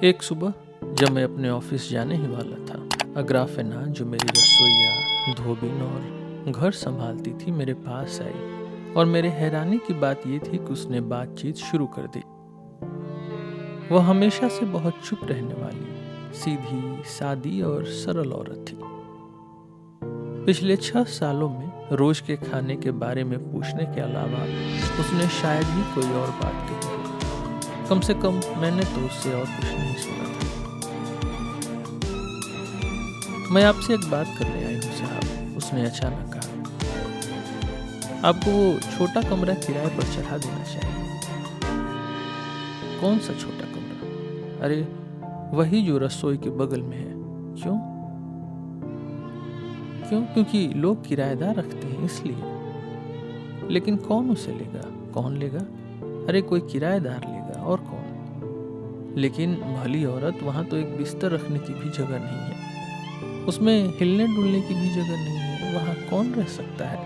एक सुबह जब मैं अपने ऑफिस जाने ही वाला था, अग्राफेना जो मेरी रसोइया, धोबिन और घर संभालती थी मेरे पास आई और मेरे हैरानी की बात यह थी कि उसने बातचीत शुरू कर दी। वह हमेशा से बहुत चुप रहने वाली, सीधी, सादी और सरल औरत थी। पिछले 6 सालों में रोज के खाने के बारे में पूछने के अलावा उसने शायद ही कोई और बात कही। कम से कम मैंने तो उससे और कुछ नहीं सुना था। मैं आपसे एक बात करने आई हूँ साहब, उसने अचानक कहा। आपको वो छोटा कमरा किराए पर चढ़ा देना चाहिए। कौन सा छोटा कमरा? अरे वही जो रसोई के बगल में है। क्यों? क्योंकि लोग किराएदार रखते हैं इसलिए। लेकिन कौन उसे लेगा? कौन लेगा? अरे कोई किराएदार लेगा, और कौन? लेकिन भली औरत, वहां तो एक बिस्तर रखने की भी जगह नहीं है, उसमें हिलने डुलने की भी जगह नहीं है। वहां कौन रह सकता है?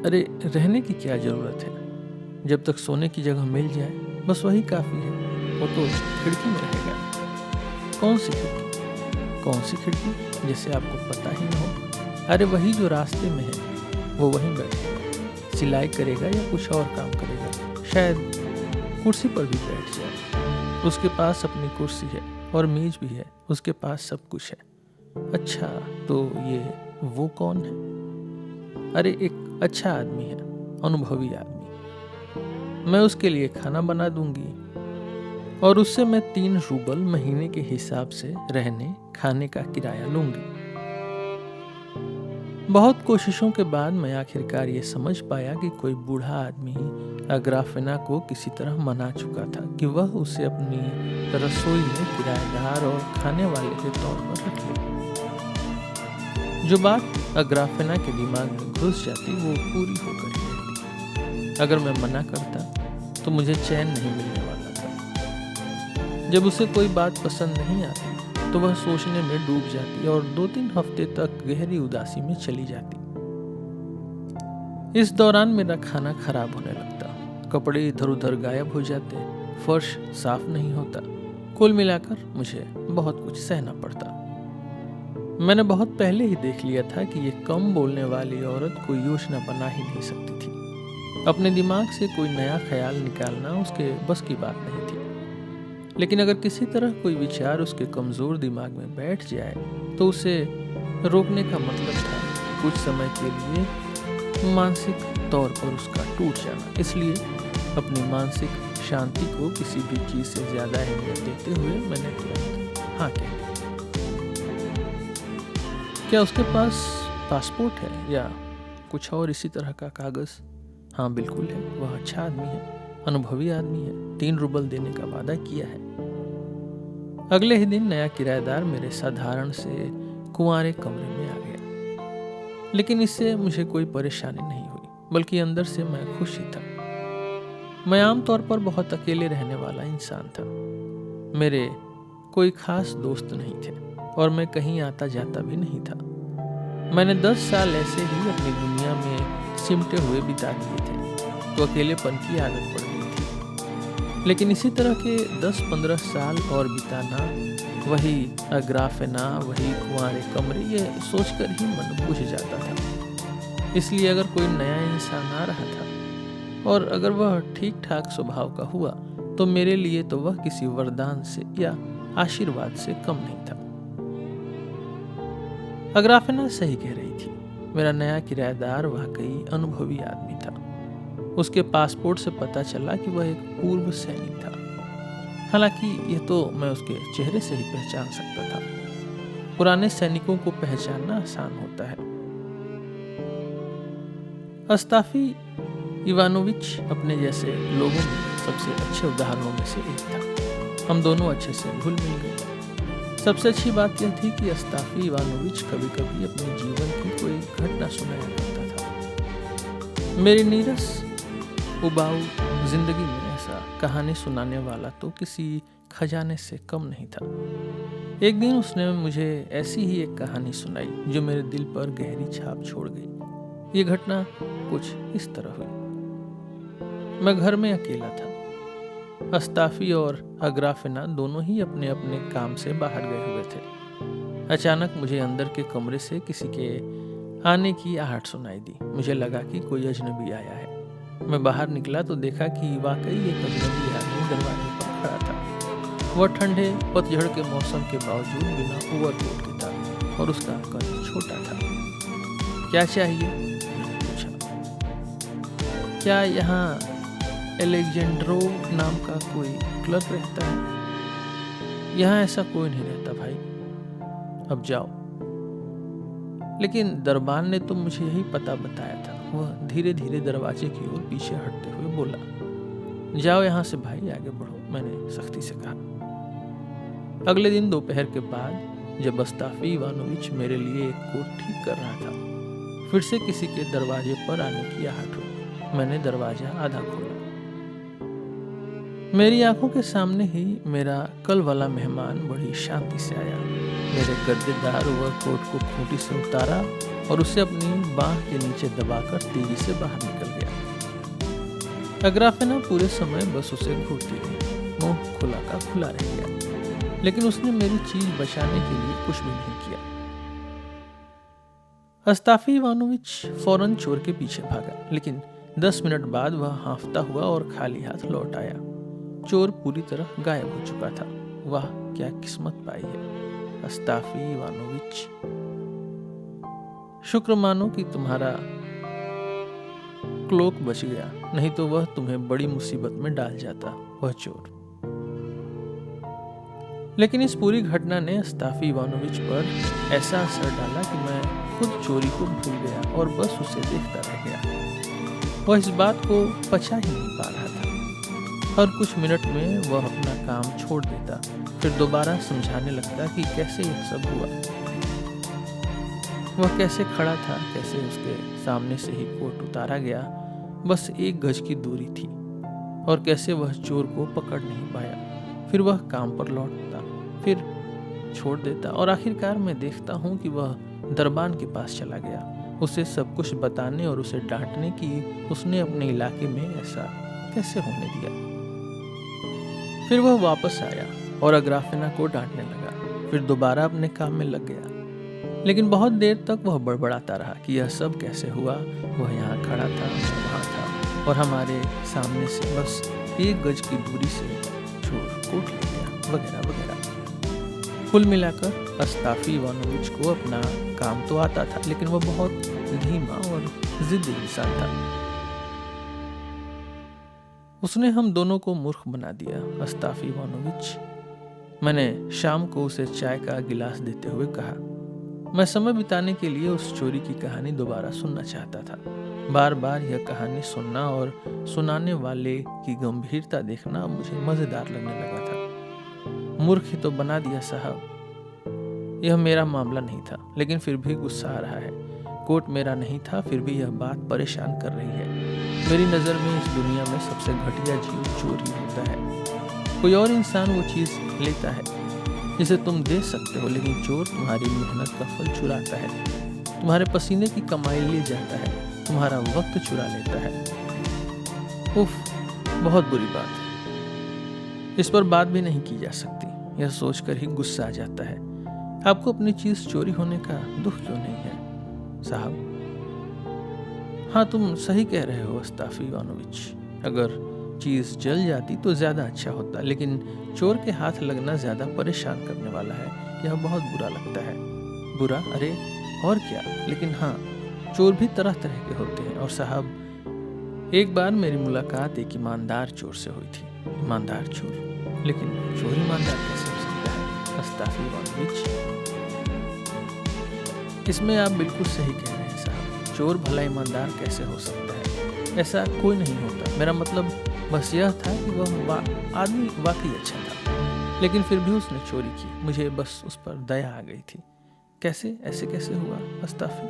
अरे रहने की क्या जरूरत है? जब तक सोने की जगह मिल जाए बस वही काफी है। वो तो खिड़की में रहेगा। कौन सी खिड़की? कौन सी खिड़की जिसे आपको पता ही न हो? अरे वही जो रास्ते में है। वो वहीं बैठेगा, सिलाई करेगा या कुछ और काम करेगा, शायद कुर्सी पर भी बैठ जाए। उसके पास अपनी कुर्सी है और मेज भी है, उसके पास सब कुछ है। अच्छा, तो ये वो कौन है? अरे एक अच्छा आदमी है, अनुभवी आदमी। मैं उसके लिए खाना बना दूंगी और उससे मैं 3 रूबल महीने के हिसाब से रहने खाने का किराया लूंगी। बहुत कोशिशों के बाद मैं आखिरकार ये समझ पाया कि कोई बूढ़ा आदमी अग्राफेना को किसी तरह मना चुका था कि वह उसे अपनी रसोई में किराएदार और खाने वाले के तौर पर रख ले। जो बात अग्राफेना के दिमाग में घुस जाती वो पूरी होकर ही रहती। अगर मैं मना करता तो मुझे चैन नहीं मिलने वाला था। जब उसे कोई बात पसंद नहीं आती तो वह सोचने में डूब जाती और 2-3 हफ्ते तक गहरी उदासी में चली जाती। इस दौरान मेरा खाना खराब होने लगता, कपड़े इधर उधर गायब हो जाते, फर्श साफ नहीं होता। कुल मिलाकर मुझे बहुत कुछ सहना पड़ता। मैंने बहुत पहले ही देख लिया था कि ये कम बोलने वाली औरत कोई योजना बना ही नहीं सकती थी। अपने दिमाग से कोई नया ख्याल निकालना उसके बस की बात नहीं थी। लेकिन अगर किसी तरह कोई विचार उसके कमजोर दिमाग में बैठ जाए तो उसे रोकने का मतलब था कुछ समय के लिए मानसिक तौर पर उसका टूट जाना। इसलिए अपनी मानसिक शांति को किसी भी चीज से ज्यादा अहमियत देते हुए मैंने तुरंत हाँ कह दिया। क्या उसके पास पासपोर्ट है या कुछ और इसी तरह का कागज? हाँ बिल्कुल है। वह अच्छा आदमी है, अनुभवी आदमी है, 3 रूबल देने का वादा किया है। अगले ही दिन नया किराएदार मेरे साधारण से कुंवारे कमरे में आ गया। लेकिन इससे मुझे कोई परेशानी नहीं हुई, बल्कि अंदर से मैं खुश ही था। मैं आमतौर पर बहुत अकेले रहने वाला इंसान था। मेरे कोई खास दोस्त नहीं थे और मैं कहीं आता जाता भी नहीं था। मैंने 10 साल ऐसे ही अपनी दुनिया में सिमटे हुए बिता दिए थे, तो अकेलेपन की आदत पड़ गई थी। लेकिन इसी तरह के 10-15 साल और बिताना, वही अग्राफेना, वही कुंवारे कमरे, ये सोचकर ही मन बुझ जाता था। इसलिए अगर कोई नया इंसान आ रहा था और अगर वह ठीक ठाक स्वभाव का हुआ तो मेरे लिए तो वह किसी वरदान से या आशीर्वाद से कम नहीं था। अग्राफेना सही कह रही थी। मेरा नया किराएदार वाकई अनुभवी आदमी था। उसके पासपोर्ट से पता चला कि वह एक पूर्व सैनिक था। हालांकि यह तो मैं उसके चेहरे से ही पहचान सकता था। पुराने सैनिकों को पहचानना आसान होता है। अस्ताफी इवानोविच अपने जैसे लोगों में सबसे अच्छे उदाहरणों में से एक था। हम दोनों अच्छे से घुल मिल गए। सबसे अच्छी बात यह थी कि अस्ताफी इवानोविच कभी कभी अपने जीवन की कोई घटना सुनाया करता था। मेरी नीरस उबाऊ जिंदगी में ऐसा कहानी सुनाने वाला तो किसी खजाने से कम नहीं था। एक दिन उसने मुझे ऐसी ही एक कहानी सुनाई जो मेरे दिल पर गहरी छाप छोड़ गई। ये घटना कुछ इस तरह हुई। मैं घर में अकेला था। अस्ताफी और अग्राफिना दोनों ही अपने अपने काम से बाहर गए हुए थे। अचानक मुझे अंदर के कमरे से किसी के आने की आहट सुनाई दी। मुझे लगा कि कोई अजनबी आया है। मैं बाहर निकला तो देखा कि वाकई एक अजनबी आदमी दरवाजे पर खड़ा था। वह ठंडे पतझड़ के मौसम के बावजूद बिना ओवरकोट के था और उसका कद छोटा था। क्या चाहिए? पूछा। क्या यहाँ एलेक्जेंड्रो नाम का कोई क्लर्क रहता है? यहाँ ऐसा कोई नहीं रहता भाई, अब जाओ। लेकिन दरबान ने तो मुझे यही पता बताया था। वह धीरे धीरे दरवाजे की ओर पीछे हटते हुए बोला। जाओ यहाँ से भाई, आगे बढ़ो, मैंने सख्ती से कहा। अगले दिन दोपहर के बाद जब अस्ताफी इवानोविच मेरे लिए एक कोट ठीक कर रहा था, फिर से किसी के दरवाजे पर आने की आहट हुई। मैंने दरवाजा आधा खोला। मेरी आंखों के सामने ही मेरा कल वाला मेहमान बड़ी शांति से आया। मेरे गद्देदार ओवरकोट को खूंटी से उतारा और उसे अपनी बांह के नीचे दबाकर तेजी से बाहर निकल गया। अग्राफिना पूरे समय बस उसे घूरती रही। मुंह खुला का खुला रह गया, लेकिन उसने मेरी चीज बचाने के लिए कुछ भी नहीं किया। अस्ताफी इवानोविच फौरन चोर के पीछे भागा, लेकिन 10 मिनट बाद वह हांफता हुआ और खाली हाथ लौट आया। चोर पूरी तरह गायब हो चुका था। वाह, क्या किस्मत पाई है अस्ताफी इवानोविच। शुक्र मानो कि तुम्हारा क्लोक बच गया, नहीं तो वह तुम्हें बड़ी मुसीबत में डाल जाता, वह चोर। लेकिन इस पूरी घटना ने अस्ताफी इवानोविच पर ऐसा असर डाला कि मैं खुद चोरी को भूल गया और बस उसे देखता रह गया। वह इस बात को पचा ही नहीं पा रहा था। हर कुछ मिनट में वह अपना काम छोड़ देता, फिर दोबारा समझाने लगता कि कैसे यह सब हुआ। वह कैसे खड़ा था, कैसे उसके सामने से ही कोट उतारा गया, बस 1 गज की दूरी थी, और कैसे वह चोर को पकड़ नहीं पाया। फिर वह काम पर लौटता, फिर छोड़ देता, और आखिरकार मैं देखता हूँ कि वह दरबान के पास चला गया, उसे सब कुछ बताने और उसे डांटने कि उसने अपने इलाके में ऐसा कैसे होने दिया। फिर वह वापस आया और अग्राफिना को डांटने लगा, फिर दोबारा अपने काम में लग गया। लेकिन बहुत देर तक वह बड़बड़ाता रहा कि यह सब कैसे हुआ। वह यहाँ खड़ा था, वहाँ था, और हमारे सामने से बस 1 गज की दूरी से चोर कोट ले गया, वगैरह वगैरह। कुल मिलाकर अस्ताफी इवानोविच को अपना काम तो आता था, लेकिन वह बहुत धीमा और जिद्दी इंसान था। उसने हम दोनों को मूर्ख बना दिया, अस्ताफी इवानोविच। मैंने शाम को उसे चाय का गिलास देते हुए कहा। मैं समय बिताने के लिए उस चोरी की कहानी दोबारा सुनना चाहता था। बार बार यह कहानी सुनना और सुनाने वाले की गंभीरता देखना मुझे मजेदार लगने लगा था। मूर्ख ही तो बना दिया साहब। यह मेरा मामला नहीं था, लेकिन फिर भी गुस्सा आ रहा है। कोट मेरा नहीं था, फिर भी यह बात परेशान कर रही है। मेरी नज़र में इस दुनिया में सबसे घटिया चीज चोर ही होता है। कोई और इंसान वो चीज़ लेता है जिसे तुम दे सकते हो, लेकिन चोर तुम्हारी मेहनत का फल चुराता है, तुम्हारे पसीने की कमाई ले जाता है, तुम्हारा वक्त चुरा लेता है। उफ, बहुत बुरी बात है। इस पर बात भी नहीं की जा सकती। यह सोचकर ही गुस्सा आ जाता है। आपको अपनी चीज चोरी होने का दुख क्यों नहीं है साहब? हाँ, तुम सही कह रहे हो अस्ताफी इवानोविच। अगर चीज जल जाती तो ज्यादा अच्छा होता, लेकिन चोर के हाथ लगना ज्यादा परेशान करने वाला है। यह बहुत बुरा लगता है। बुरा? अरे और क्या। लेकिन हाँ, चोर भी तरह तरह के होते हैं। और साहब, एक बार मेरी मुलाकात एक ईमानदार चोर से हुई थी। ईमानदार चोर? लेकिन चोर ईमानदार कैसे हो सकता है अस्ताफी इवानोविच? इसमें आप बिल्कुल सही कह रहे हैं साहब। चोर भला ईमानदार कैसे हो सकता है? ऐसा कोई नहीं होता। मेरा मतलब बस यह था कि वह आदमी वाकई अच्छा था, लेकिन फिर भी उसने चोरी की। मुझे बस उस पर दया आ गई थी। कैसे, ऐसे कैसे हुआ अस्ताफी?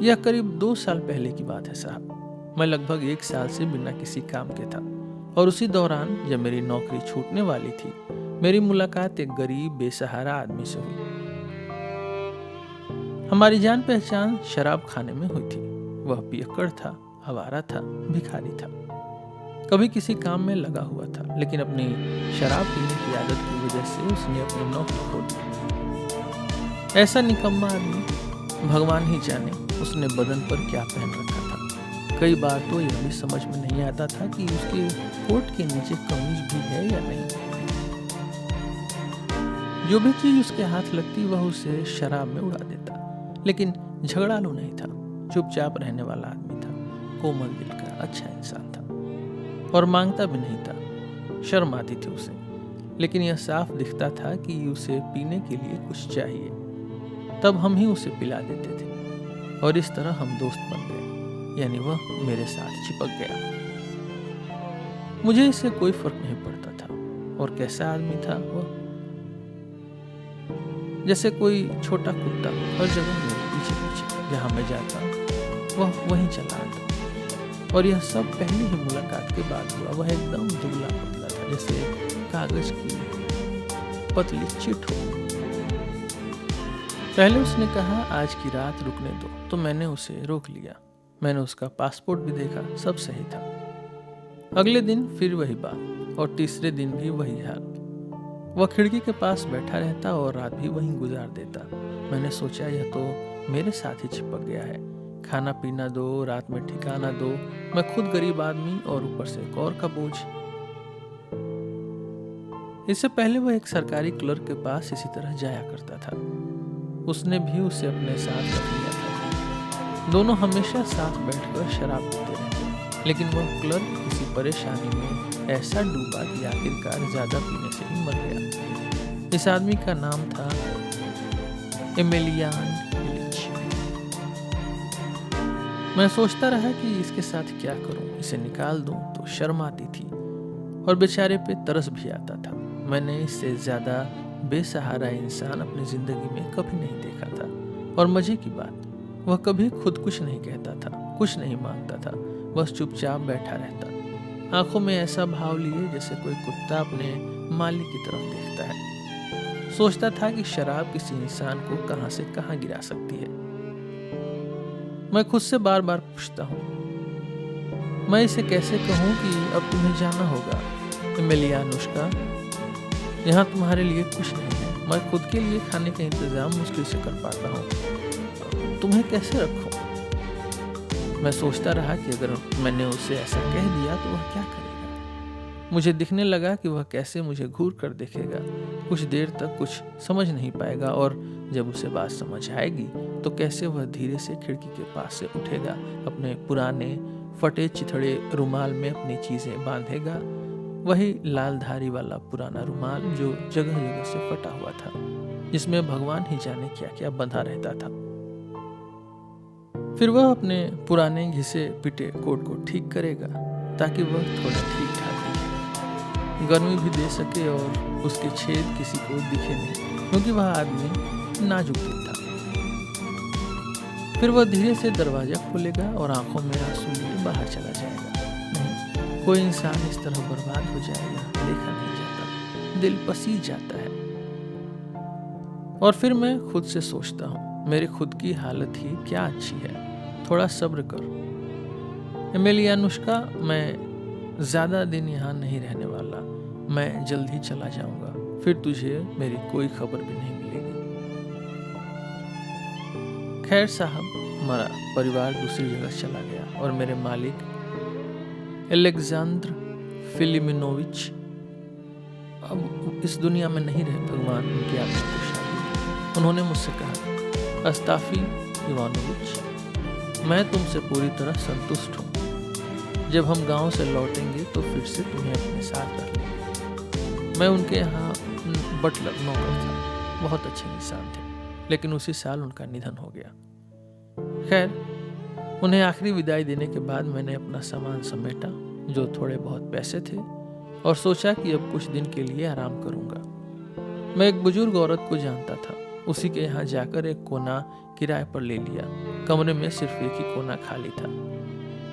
यह करीब 2 साल पहले की बात है साहब। मैं लगभग 1 साल से बिना किसी काम के था, और उसी दौरान जब मेरी नौकरी छूटने वाली थी, मेरी मुलाकात एक गरीब बेसहारा आदमी से हुई। हमारी जान पहचान शराब खाने में हुई थी। वह पियक्कड़ था, आवारा था, भिखारी था। कभी किसी काम में लगा हुआ था, लेकिन अपनी शराब पीने की आदत की वजह से उसने अपनी नौकरी खो दी। ऐसा निकम्मा आदमी, भगवान ही जाने उसने बदन पर क्या पहन रखा था। कई बार तो यह भी समझ में नहीं आता था कि उसके कोट के नीचे कमीज भी है या नहीं। जो भी चीज उसके हाथ लगती वह उसे शराब में उड़ा देता। लेकिन झगड़ालू नहीं था, चुपचाप रहने वाला आदमी था, कोमल दिल का अच्छा इंसान था और मांगता भी नहीं था। शर्म आती थी उसे, लेकिन यह साफ दिखता था कि उसे पीने के लिए कुछ चाहिए। तब हम ही उसे पिला देते थे और इस तरह हम दोस्त बन गए, यानी वह मेरे साथ चिपक गया। मुझे इससे कोई फर्क नहीं पड़ता था। और कैसा आदमी था वह? जैसे कोई छोटा कुत्ता, हर जगह मेरे पीछे पीछे, जहां मैं जाता वह वहीं चला आता। और यह सब पहली ही मुलाकात के बाद हुआ। वह एकदम दुबला पतला था, जैसे कागज की पतली चिट हो। पहले उसने कहा आज की रात रुकने दो, तो मैंने उसे रोक लिया। मैंने उसका पासपोर्ट भी देखा, सब सही था। अगले दिन फिर वही बात और तीसरे दिन भी वही हाल। वह खिड़की के पास बैठा रहता और रात भी वहीं गुजार देता। मैंने सोचा यह तो मेरे साथ ही चिपक गया है। खाना पीना दो, रात में ठिकाना दो, मैं खुद गरीब आदमी और ऊपर से एक और का बोझ। इससे पहले वह एक सरकारी क्लर्क के पास इसी तरह जाया करता था। उसने भी उसे अपने साथ रख लिया था। दोनों हमेशा साथ बैठकर शराब पीते रहते, लेकिन वह क्लर्क किसी परेशानी में ऐसा डूबा कि आखिरकार ज्यादा पीने से ही मर गया। इस आदमी का नाम था एमेलियान इलिच। मैं सोचता रहा कि इसके साथ क्या करूं, इसे निकाल दूं तो शर्म आती थी और बेचारे पे तरस भी आता था। मैंने इससे ज्यादा बेसहारा इंसान अपनी जिंदगी में कभी नहीं देखा था। और मजे की बात, वह कभी खुद कुछ नहीं कहता था, कुछ नहीं मांगता था, बस चुपचाप बैठा रहता, आंखों में ऐसा भाव लिए जैसे कोई कुत्ता अपने मालिक की तरफ देखता है। सोचता था कि शराब किसी इंसान को कहां से कहां गिरा सकती है। मैं खुद से बार बार पूछता हूँ, मैं इसे कैसे कहूँ कि अब तुम्हें जाना होगा एमेलियानुष्का, यहाँ तुम्हारे लिए कुछ नहीं है। मैं खुद के लिए खाने का इंतजाम मुश्किल से कर पाता हूँ, तुम्हें कैसे रखूं? मैं सोचता रहा कि अगर मैंने उसे ऐसा कह दिया तो वह क्या करेगा। मुझे दिखने लगा कि वह कैसे मुझे घूर कर देखेगा। कुछ देर तक कुछ समझ नहीं पाएगा और जब उसे बात समझ आएगी तो कैसे वह धीरे से खिड़की के पास से उठेगा, अपने पुराने फटे चिथड़े रुमाल में अपनी चीजें बांधेगा। वही लाल धारी वाला पुराना रुमाल जो जगह जगह से फटा हुआ था, जिसमें भगवान ही जाने क्या क्या बंधा रहता था। फिर वह अपने पुराने घिसे पिटे कोट को ठीक करेगा ताकि वह थोड़ा ठीक ठाक दिखे, गर्मी भी दे सके और उसके छेद किसी को दिखे नहीं, क्योंकि वह आदमी नाजुक दिल था। फिर वह धीरे से दरवाजा खोलेगा और आंखों में आंसू लिए बाहर चला जाएगा। नहीं, कोई इंसान इस तरह बर्बाद हो जाएगा देखा नहीं जाता, दिल पसीज जाता है। और फिर मैं खुद से सोचता हूँ, मेरी खुद की हालत ही क्या अच्छी है, थोड़ा सब्र कर एमेलियानुष्का, मैं ज्यादा दिन यहाँ नहीं रहने वाला, मैं जल्द ही चला जाऊंगा, फिर तुझे मेरी कोई खबर भी नहीं मिलेगी। खैर साहब, हमारा परिवार दूसरी जगह चला गया और मेरे मालिक एलेक्जेंद्र फिलिमिनोविच अब इस दुनिया में नहीं रहे, भगवान उनकी आत्मा को शांति। उन्होंने मुझसे कहा, अस्ताफी इवानोविच, मैं तुमसे पूरी तरह संतुष्ट हूँ। जब हम गांव से लौटेंगे तो फिर से तुम्हें अपने साथ रख लेंगे। मैं उनके यहाँ बटलर नौकर था, बहुत अच्छे इंसान थे, लेकिन उसी साल उनका निधन हो गया। खैर, उन्हें आखिरी विदाई देने के बाद मैंने अपना सामान समेटा, जो थोड़े बहुत पैसे थे, और सोचा कि अब कुछ दिन के लिए आराम करूंगा। मैं एक बुजुर्ग औरत को जानता था, उसी के यहाँ जाकर एक कोना किराए पर ले लिया। कमरे में सिर्फ एक ही कोना खाली था।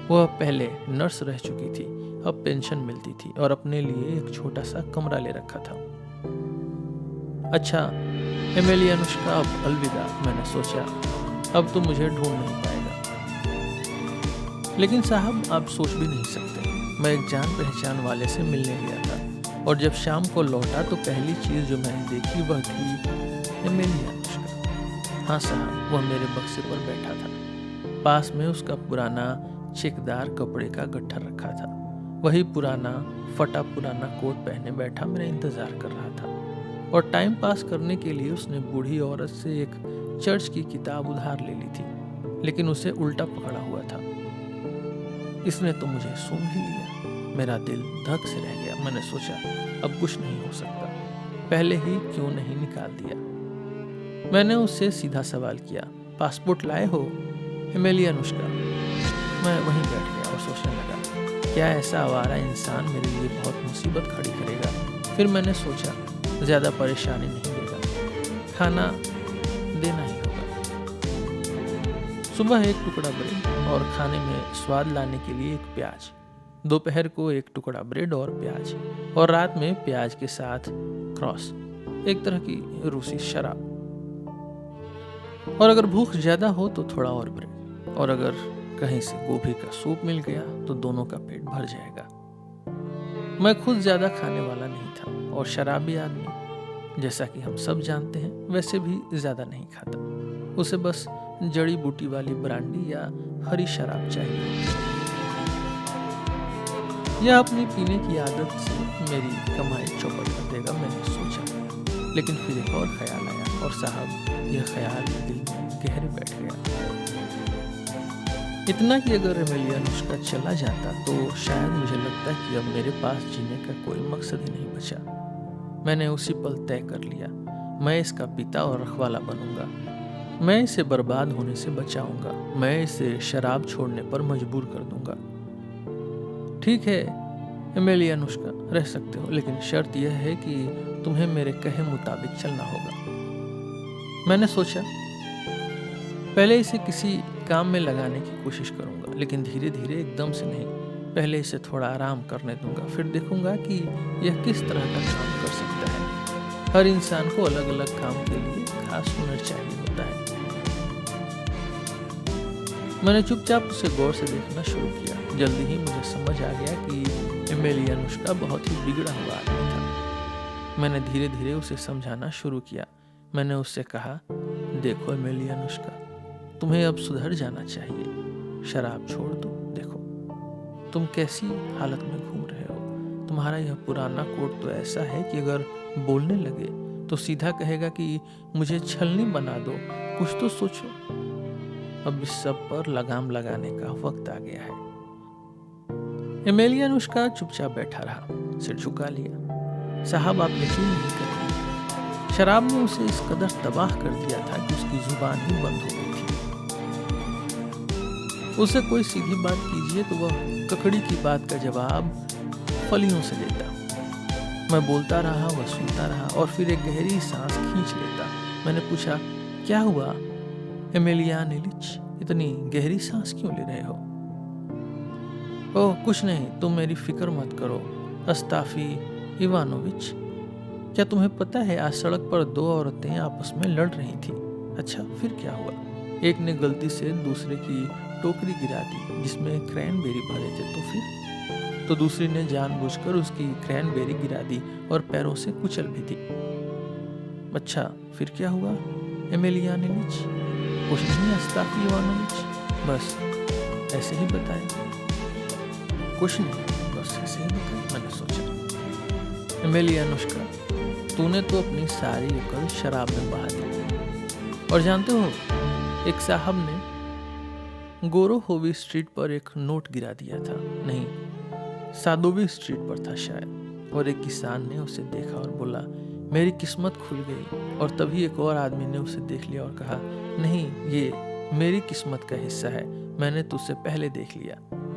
वह पहले नर्स रह चुकी थी, अब पेंशन मिलती थी और अपने लिए एक छोटा सा कमरा ले रखा था। अच्छा एमेलियानुष्का, अब अलविदा, मैंने सोचा, अब तो मुझे ढूंढ नहीं पाएगा। लेकिन साहब, आप सोच भी नहीं सकते, मैं एक जान पहचान वाले से मिलने गया था और जब शाम को लौटा तो पहली चीज़ जो मैंने देखी वह थी एमिलिया अनुष्का। हाँ साहब, वह मेरे बक्से पर बैठा था। पास में उसका पुराना चेकदार कपड़े का गट्ठर रखा था। वही पुराना फटा पुराना कोट पहने बैठा मेरा इंतजार कर रहा था और टाइम पास करने के लिए उसने बूढ़ी औरत से एक चर्च की किताब उधार ले ली थी, लेकिन उसे उल्टा पकड़ा हुआ था। इसने तो मुझे सूंघ ही लिया। मेरा दिल धक से रह गया। मैंने सोचा अब कुछ नहीं हो सकता, पहले ही क्यों नहीं निकाल दिया। मैंने उससे सीधा सवाल किया, पासपोर्ट लाए हो एमिलिया अनुष्का? मैं वहीं बैठ गया और सोचने लगा, क्या ऐसा आवारा इंसान मेरे लिए बहुत मुसीबत खड़ी करेगा। फिर मैंने सोचा ज़्यादा परेशानी नहीं देगा, खाना देना ही होगा। सुबह एक टुकड़ा ब्रेड और खाने में स्वाद लाने के लिए एक प्याज, दोपहर को एक टुकड़ा ब्रेड और प्याज, और रात में प्याज के साथ क्रॉस, एक तरह की रूसी शराब। और अगर भूख ज्यादा हो तो थोड़ा और ब्रेड, और अगर कहीं से गोभी का सूप मिल गया तो दोनों का पेट भर जाएगा। मैं खुद ज्यादा खाने वाला नहीं था और शराबी आदमी, जैसा कि हम सब जानते हैं, वैसे भी ज्यादा नहीं खाता। उसे बस जड़ी बूटी वाली ब्रांडी या हरी शराब चाहिए। यह अपनी पीने की आदत से मेरी कमाई चौपट कर देगा, मैंने सोचा। लेकिन फिर एक और ख्याल आया और साहब यह ख्याल दिल में गहरे बैठ गया। इतना कि अगर एमिलिया अनुष्का चला जाता तो शायद मुझे लगता कि अब मेरे पास जीने का कोई मकसद ही नहीं बचा। मैंने उसी पल तय कर लिया, मैं इसका पिता और रखवाला बनूंगा। मैं इसे बर्बाद होने से बचाऊंगा। मैं इसे शराब छोड़ने पर मजबूर कर दूंगा। ठीक है एमिलिया अनुष्का, रह सकते हो, लेकिन शर्त यह है कि तुम्हें मेरे कहे मुताबिक चलना होगा। मैंने सोचा पहले इसे किसी काम में लगाने की कोशिश करूंगा, लेकिन धीरे धीरे, एकदम से नहीं। पहले इसे थोड़ा आराम करने दूंगा, फिर देखूंगा कि यह किस तरह का काम कर सकता है। हर इंसान को अलग अलग काम के लिए खास हुनर चाहिए होता है। मैंने चुपचाप उसे गौर से देखना शुरू किया। जल्दी ही मुझे समझ आ गया कि एमिलिया अनुष्का बहुत ही बिगड़ा हुआ आदमी था। मैंने धीरे धीरे उसे समझाना शुरू किया। मैंने उससे कहा, देखो एमिलिया अनुष्का, तुम्हें अब सुधर जाना चाहिए। शराब छोड़ दो। देखो तुम कैसी हालत में घूम रहे हो। तुम्हारा यह पुराना कोट तो ऐसा है कि अगर बोलने लगे तो सीधा कहेगा कि मुझे छलनी बना दो। कुछ तो सोचो। अब इस सब पर लगाम लगाने का वक्त आ गया है। एमिलिया अनुष्का चुपचाप बैठा रहा, सिर झुका लिया। साहब आप यकीन नहीं करेंगे, शराब ने उसे इस कदर तबाह कर दिया था कि उसकी जुबान ही बंद हो गई थी। उसे कोई सीधी बात कीजिए तो वह ककड़ी की बात का जवाब फलियों से देता। मैं बोलता रहा, वह सुनता रहा और फिर एक गहरी सांस खींच लेता। मैंने पूछा, क्या हुआ एमिलिया निलिच, इतनी गहरी सांस क्यों ले रहे हो? ओह कुछ नहीं, तुम मेरी फिक्र मत करो अस्ताफी इवानोविच। क्या तुम्हें पता है आज सड़क पर दो औरतें आपस में लड़ रही थी। अच्छा फिर क्या हुआ? एक ने गलती से दूसरे की टोकरी गिरा दी जिसमें क्रैनबेरी भरे थे, तो दूसरी ने जानबूझकर उसकी क्रैनबेरी गिरा दी और पैरों से कुचल भी दी। अच्छा फिर क्या हुआ एमिलिया निलिच? कुछ नहीं अस्ताफी इवानोविच, बस ऐसे ही बताए। कुछ नहीं, बस ऐसे ही बताए। मैंने सोचा एमिलिया अनुष्का, तूने तो अपनी सारी अकल शराब में बहा दी। और जानते हो, एक साहब ने गोरोहोवी स्ट्रीट पर एक नोट गिरा दिया था, नहीं सादोवी स्ट्रीट पर था शायद, और एक किसान ने उसे देखा और बोला, मेरी किस्मत खुल गई। और तभी एक और आदमी ने उसे देख लिया और कहा, नहीं ये मेरी किस्मत का हिस्सा है, मैंने तुझसे पहले देख लिया।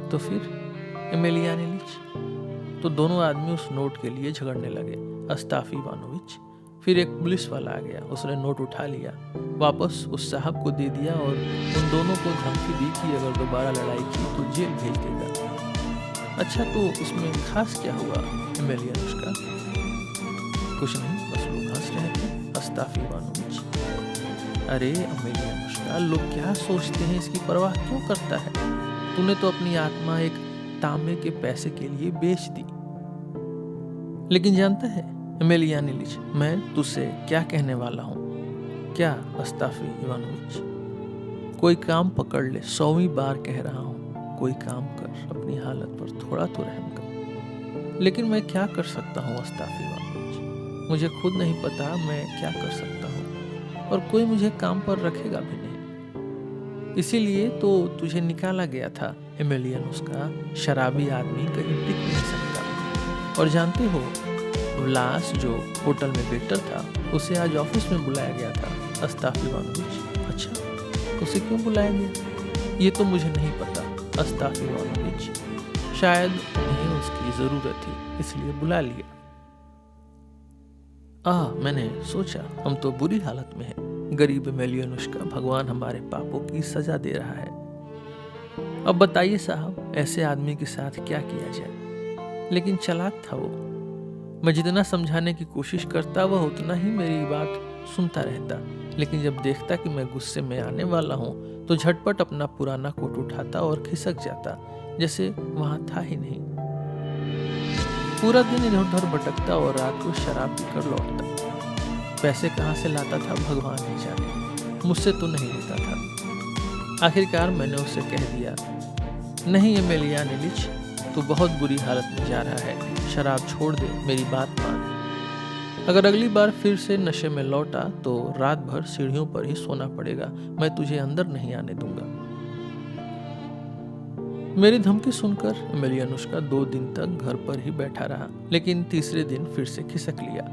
तो फिर एमिलिया निलिच। तो दोनों आदमी उस नोट के लिए झगड़ने लगे, अस्ताफी इवानोविच। फिर एक पुलिस वाला आ गया, उसने नोट उठा लिया, वापस उस साहब को दे दिया और उन दोनों को धमकी दी कि अगर दोबारा लड़ाई की तो जेल भेज देगा। अच्छा तो इसमें खास क्या हुआ एमिलिया अनुष्का? कुछ नहीं, बस लोग हंस रहे थे अस्ताफी इवानोविच। अरे एमिलिया अनुष्का, लोग क्या सोचते हैं इसकी परवाह क्यों करता है? तूने तो अपनी आत्मा एक तांबे के पैसे के लिए बेच दी। लेकिन जानता है एमेलियान इलिच, मैं तुझसे क्या कहने वाला हूँ? क्या अस्ताफी इवानोविच, कोई काम पकड़ ले, 100वीं बार कह रहा हूँ, कोई काम कर, अपनी हालत पर थोड़ा तो रहम कर। लेकिन मैं क्या कर सकता हूँ अस्ताफी इवानोविच? मुझे खुद नहीं पता मैं क्या कर सकता हूँ, और कोई मुझे काम पर रखेगा भी नहीं। इसीलिए तो तुझे निकाला गया था एमेलियन, उसका शराबी आदमी कहीं टिक नहीं सकता। और जानते हो, व्लास जो होटल में वेटर था, उसे आज ऑफिस में बुलाया गया था अस्ताफी इवानोविच। अच्छा, उसे क्यों बुलाया गया ये तो मुझे नहीं पता अस्ताफी इवानोविच, शायद उन्हें उसकी जरूरत थी इसलिए बुला लिया। मैंने सोचा हम तो बुरी हालत में हैं, गरीब एमेलियानुष्का, भगवान हमारे पापों की सजा दे रहा है। अब बताइए साहब, ऐसे आदमी के साथ क्या किया जाए? लेकिन चालाक था वो। मैं जितना समझाने की कोशिश करता वह उतना ही मेरी बात सुनता रहता। लेकिन जब देखता कि मैं गुस्से में आने वाला हूँ तो झटपट अपना पुराना कोट उठाता और खिसक जाता, जैसे वहां था ही नहीं। पूरा दिन इधर उधर भटकता और रात को शराब पीकर लौटता। पैसे कहाँ से लाता था भगवान ही जाने, मुझसे तो नहीं लेता था। आखिरकार मैंने उसे कह दिया, नहीं एमेलियान इलिच, तू बहुत बुरी हालत में जा रहा है, शराब छोड़ दे, मेरी बात मान। अगर अगली बार फिर से नशे में लौटा तो रात भर सीढ़ियों पर ही सोना पड़ेगा, मैं तुझे अंदर नहीं आने दूंगा। मेरी धमकी सुनकर एमेलियानुष्का 2 दिन तक घर पर ही बैठा रहा, लेकिन तीसरे दिन फिर से खिसक लिया।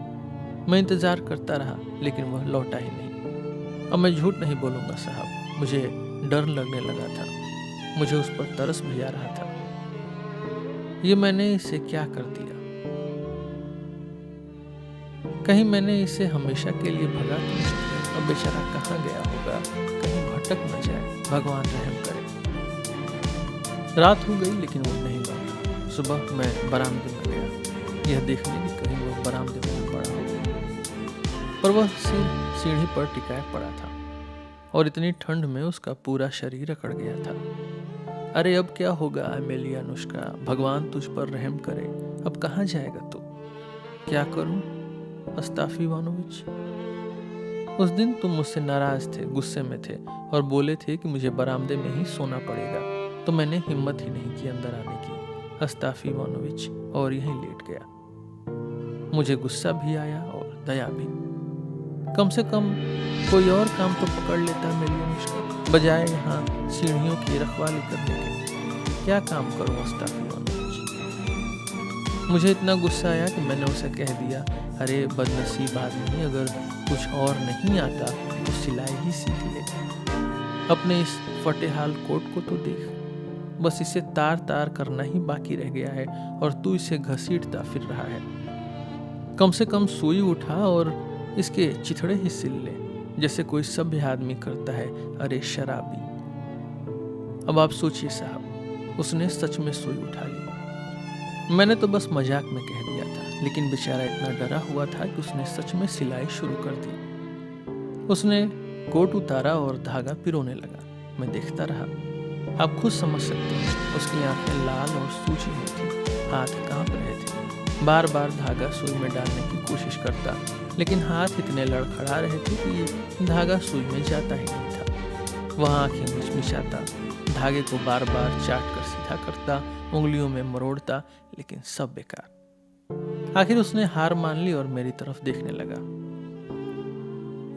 मैं इंतजार करता रहा लेकिन वह लौटा ही नहीं। अब मैं झूठ नहीं बोलूंगा साहब, मुझे डर लगने लगा था, मुझे उस पर तरस भी आ रहा था। ये मैंने इसे क्या कर दिया? कहीं मैंने इसे हमेशा के लिए भगा तो नहीं दिया? अब बेचारा कहाँ गया होगा, कहीं भटक न जाए, भगवान रहम करे। रात हो गई लेकिन वो नहीं लौटा। सुबह मैं बरामदे में गया, यह देखने की कहीं वो बरामदे में पड़ा हो, पर वह सीढ़ी पर टिकाया पड़ा था और इतनी ठंड में उसका पूरा शरीर अकड़ गया था। अरे अब क्या होगा एमेलियानुष्का, भगवान तुझ पर रहम करे। अब कहाँ जाएगा तू? क्या करूं अस्ताफी इवानोविच? उस दिन तुम मुझसे नाराज थे, गुस्से में थे और बोले थे कि मुझे बरामदे में ही सोना पड़ेगा, तो मैंने हिम्मत ही नहीं की अंदर आने की अस्ताफी इवानोविच, और यहीं लेट गया। मुझे गुस्सा भी आया और दया भी। कम से कम कोई और काम तो पकड़ लेता एमेलियानुष्का, बजाय यहाँ सीढ़ियों की रखवाली करने के। क्या काम करूं अस्ताफी इवानोविच? मुझे इतना गुस्सा आया कि मैंने उसे कह दिया, अरे बदनसीब आदमी, अगर कुछ और नहीं आता तो सिलाई ही सीख ले। अपने इस फटे हाल कोट को तो देख, बस इसे तार तार करना ही बाकी रह गया है और तू इसे घसीटता फिर रहा है। कम से कम सुई उठा और इसके चिथड़े ही सिल ले, जैसे कोई सभ्य आदमी करता है। अरे शराबी! अब आप सोचिए साहब, उसने सच में सुई उठा ली। मैंने तो बस मजाक में कह दिया था, लेकिन बेचारा इतना डरा हुआ था कि उसने सच में सिलाई शुरू कर दी। उसने कोट उतारा और धागा पिरोने लगा। मैं देखता रहा। आप खुद समझ सकते हैं, उसकी आंखें लाल और सूजी हुई थी, हाथ कांप रहे थे। बार बार धागा सुई में डालने की कोशिश करता, लेकिन हाथ इतने लड़खड़ा रहे थे कि धागा सुई में जाता ही नहीं था। वह आंखें मिचमिचाता, धागे को बार बार चाट कर सीधा करता, उंगलियों में मरोड़ता, लेकिन सब बेकार। आखिर उसने हार मान ली और मेरी तरफ देखने लगा।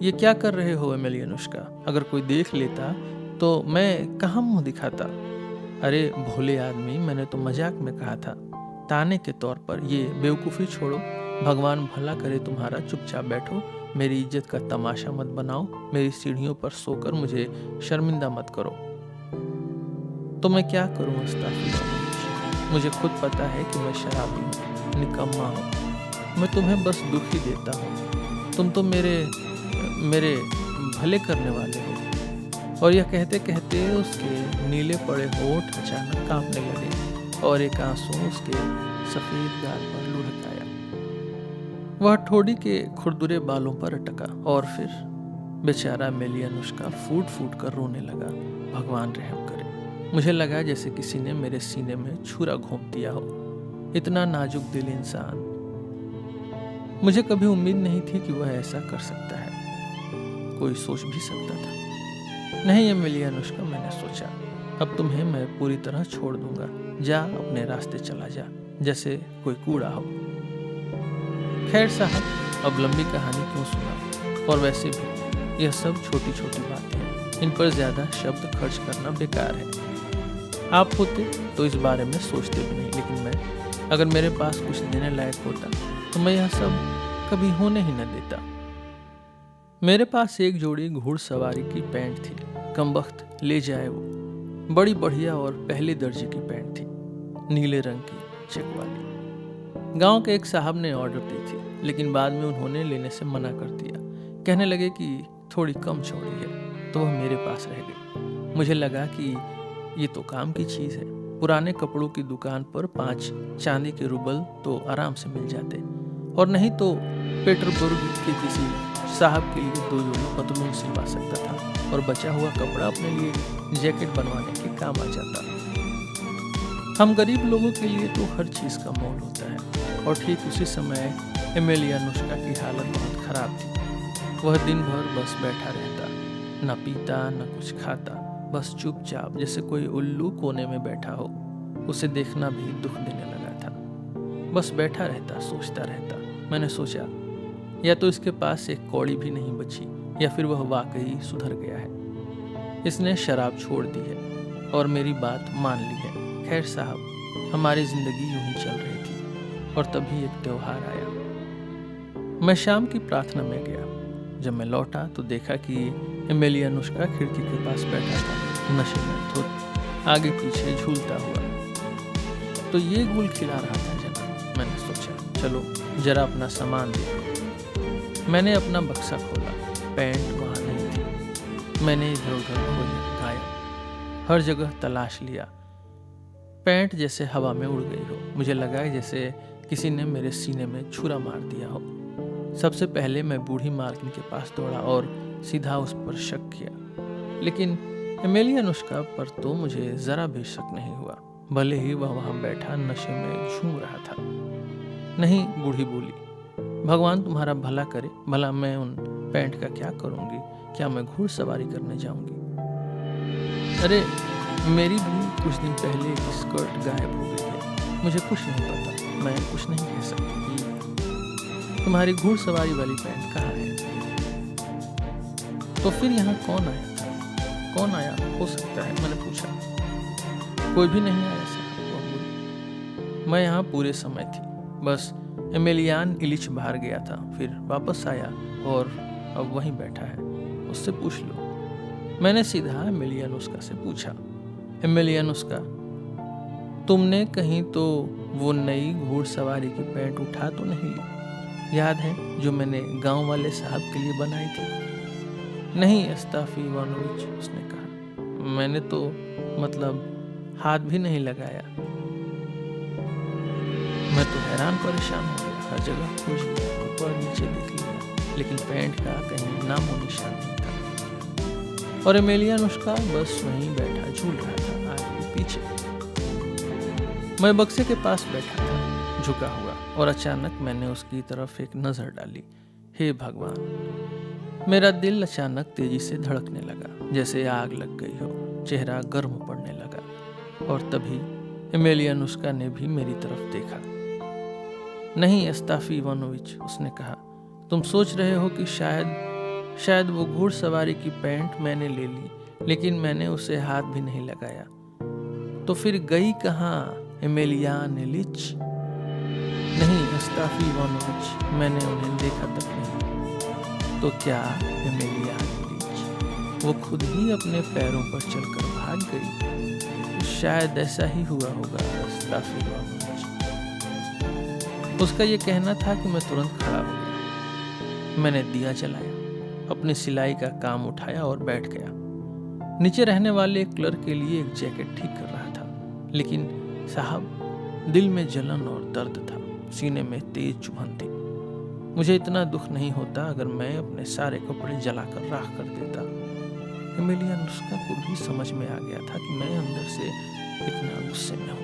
ये क्या कर रहे हो एमेलियानुष्का? अगर कोई देख लेता तो मैं कहाँ मुंह दिखाता? अरे भोले आदमी, मैंने तो मजाक में कहा था, ताने के तौर पर। ये बेवकूफ़ी छोड़ो, भगवान भला करे तुम्हारा, चुपचाप बैठो, मेरी इज्जत का तमाशा मत बनाओ, मेरी सीढ़ियों पर सोकर मुझे शर्मिंदा मत करो। तो मैं क्या करूं अस्ताफी इवानोविच? मुझे खुद पता है कि मैं शराबी हूँ, निकम्मा हूँ। मैं तुम्हें बस दुख ही देता हूँ, तुम तो मेरे भले करने वाले हो। और यह कहते कहते उसके नीले पड़े होंठ अचानक कांपने लगे और एक आंसू उसके सफेद गाल पर लुढ़क आया। वह ठोड़ी के खुरदुरे बालों पर अटका और फिर बेचारा एमेलियानुष्का फूट फूट कर रोने लगा। भगवान रहम करे, मुझे लगा जैसे किसी ने मेरे सीने में छुरा घोंप दिया हो। इतना नाजुक दिल इंसान, मुझे कभी उम्मीद नहीं थी कि वह ऐसा कर सकता है। कोई सोच भी सकता था। नहीं एमिलिया अनुष्का, मैंने सोचा, अब तुम्हें मैं पूरी तरह छोड़ दूंगा। जा, अपने रास्ते चला जा, जैसे कोई कूड़ा हो। खैर साहब, अब लंबी कहानी क्यों सुना, और वैसे भी यह सब छोटी छोटी बातें हैं, इन पर ज्यादा शब्द खर्च करना बेकार है। आप होते तो इस बारे में सोचते भी नहीं, लेकिन मैं, अगर मेरे पास कुछ देने लायक होता तो मैं यह सब कभी होने ही न देता। मेरे पास एक जोड़ी घुड़सवारी की पैंट थी, कमबख्त ले जाए वो। बड़ी बढ़िया और पहले दर्जे की पैंट थी, नीले रंग की चेक वाली। गांव के एक साहब ने ऑर्डर दी थी, लेकिन बाद में उन्होंने लेने से मना कर दिया। कहने लगे कि थोड़ी कम चौड़ी है, तो वह मेरे पास रह गई। मुझे लगा कि ये तो काम की चीज़ है। पुराने कपड़ों की दुकान पर 5 चांदी के रूबल तो आराम से मिल जाते, और नहीं तो पेटरबुर्ग के किसी साहब के लिए 2 जोड़ी पतलून सिलवा सकता था, और बचा हुआ कपड़ा अपने लिए जैकेट बनवाने के काम आ जाता। हम गरीब लोगों के लिए तो हर चीज़ का मोल होता है। और ठीक उसी समय एमिलिया अनुष्का की हालत बहुत ख़राब थी। वह दिन भर बस बैठा रहता, न पीता न कुछ खाता, बस चुपचाप, जैसे कोई उल्लू कोने में बैठा हो। उसे देखना भी दुख देने लगा था। बस बैठा रहता, सोचता रहता। मैंने सोचा, या तो इसके पास एक कौड़ी भी नहीं बची, या फिर वह वाकई सुधर गया है। इसने शराब छोड़ दी है और मेरी बात मान ली है। खैर साहब, हमारी जिंदगी यूं ही चल रही थी, और तभी एक त्योहार आया। मैं शाम की प्रार्थना में गया। जब मैं लौटा तो देखा कि एमिलिया अनुष्का खिड़की के पास बैठा था, नशे में धुत, आगे पीछे झूलता हुआ। तो ये गुल खिला रहा था जना। मैंने सोचा, चलो जरा अपना सामान देखो। मैंने अपना बक्सा खोला, पैंट वहाँ नहीं थी। मैंने इधर उधर खोजा, गायब। हर जगह तलाश लिया, पैंट जैसे हवा में उड़ गई हो। मुझे लगा जैसे किसी ने मेरे सीने में छुरा मार दिया हो। सबसे पहले मैं बूढ़ी मालकिन के पास दौड़ा और सीधा उस पर शक किया, लेकिन एमिलिया अनुष्का पर तो मुझे जरा भी शक नहीं हुआ, भले ही वह वहां बैठा नशे में झूम रहा था। नहीं, बूढ़ी बोली, भगवान तुम्हारा भला करे। भला मैं उन पैंट का क्या करूंगी? क्या मैं घुड़सवारी करने जाऊंगी? अरे, मेरी भी कुछ दिन पहले एक स्कर्ट गायब हो गई है। मुझे कुछ नहीं पता, मैं कुछ नहीं कह सकती कि तुम्हारी घुड़सवारी वाली पैंट कहाँ है। तो फिर यहाँ कौन आया था? कौन आया हो सकता है? मैंने पूछा। कोई भी नहीं आया साहब, वह बोली। मैं यहाँ पूरे समय थी, बस एमिलियान इलिच बाहर गया था, फिर वापस आया और अब वहीं बैठा है। उससे पूछ लो। मैंने सीधा एमिलिया अनुष्का से पूछा, एमिलिया अनुष्का, तुमने कहीं तो वो नई घुड़सवारी की पैंट उठा तो नहीं ली? याद है, जो मैंने गांव वाले साहब के लिए बनाई थी? नहीं अस्ताफी इवानोविच, उसने कहा। मैंने तो मतलब हाथ भी नहीं लगाया। मैं तो हैरान परेशान हो गया। हर जगह खोज लिया, ऊपर नीचे देख लिया, लेकिन पैंट का कहीं नामो निशान नहीं था। और एमिलिया अनुष्का बस वहीं बैठा झूल रहा था, आगे पीछे। मैं बक्से के पास बैठा था, झुका हुआ, और अचानक मैंने उसकी तरफ एक नजर डाली। हे भगवान! मेरा दिल अचानक तेजी से धड़कने लगा, जैसे आग लग गई हो। चेहरा गर्म पड़ने लगा, और तभी एमिलिया अनुष्का ने भी मेरी तरफ देखा। नहीं अस्ताफी इवानोविच, उसने कहा, तुम सोच रहे हो कि शायद वो घुड़सवारी की पैंट मैंने ले ली, लेकिन मैंने उसे हाथ भी नहीं लगाया। तो फिर गई कहाँ एमिलियान इलिच? नहीं अस्ताफी इवानोविच, मैंने उन्हें देखा तक नहीं। तो क्या एमिलियान इलिच वो खुद ही अपने पैरों पर चलकर भाग गई? शायद ऐसा ही हुआ होगा अस्ताफी इवानोविच। उसका ये कहना था कि मैं तुरंत खड़ा हो गया। मैंने दिया जलाया, अपनी सिलाई का काम उठाया और बैठ गया। नीचे रहने वाले एक क्लर्क के लिए एक जैकेट ठीक कर रहा था, लेकिन साहब, दिल में जलन और दर्द था, सीने में तेज चुभन थी। मुझे इतना दुख नहीं होता अगर मैं अपने सारे कपड़े जलाकर राख कर देता। एमेलियानुस्का को भी समझ में आ गया था कि मैं अंदर से इतना गुस्से में हूँ।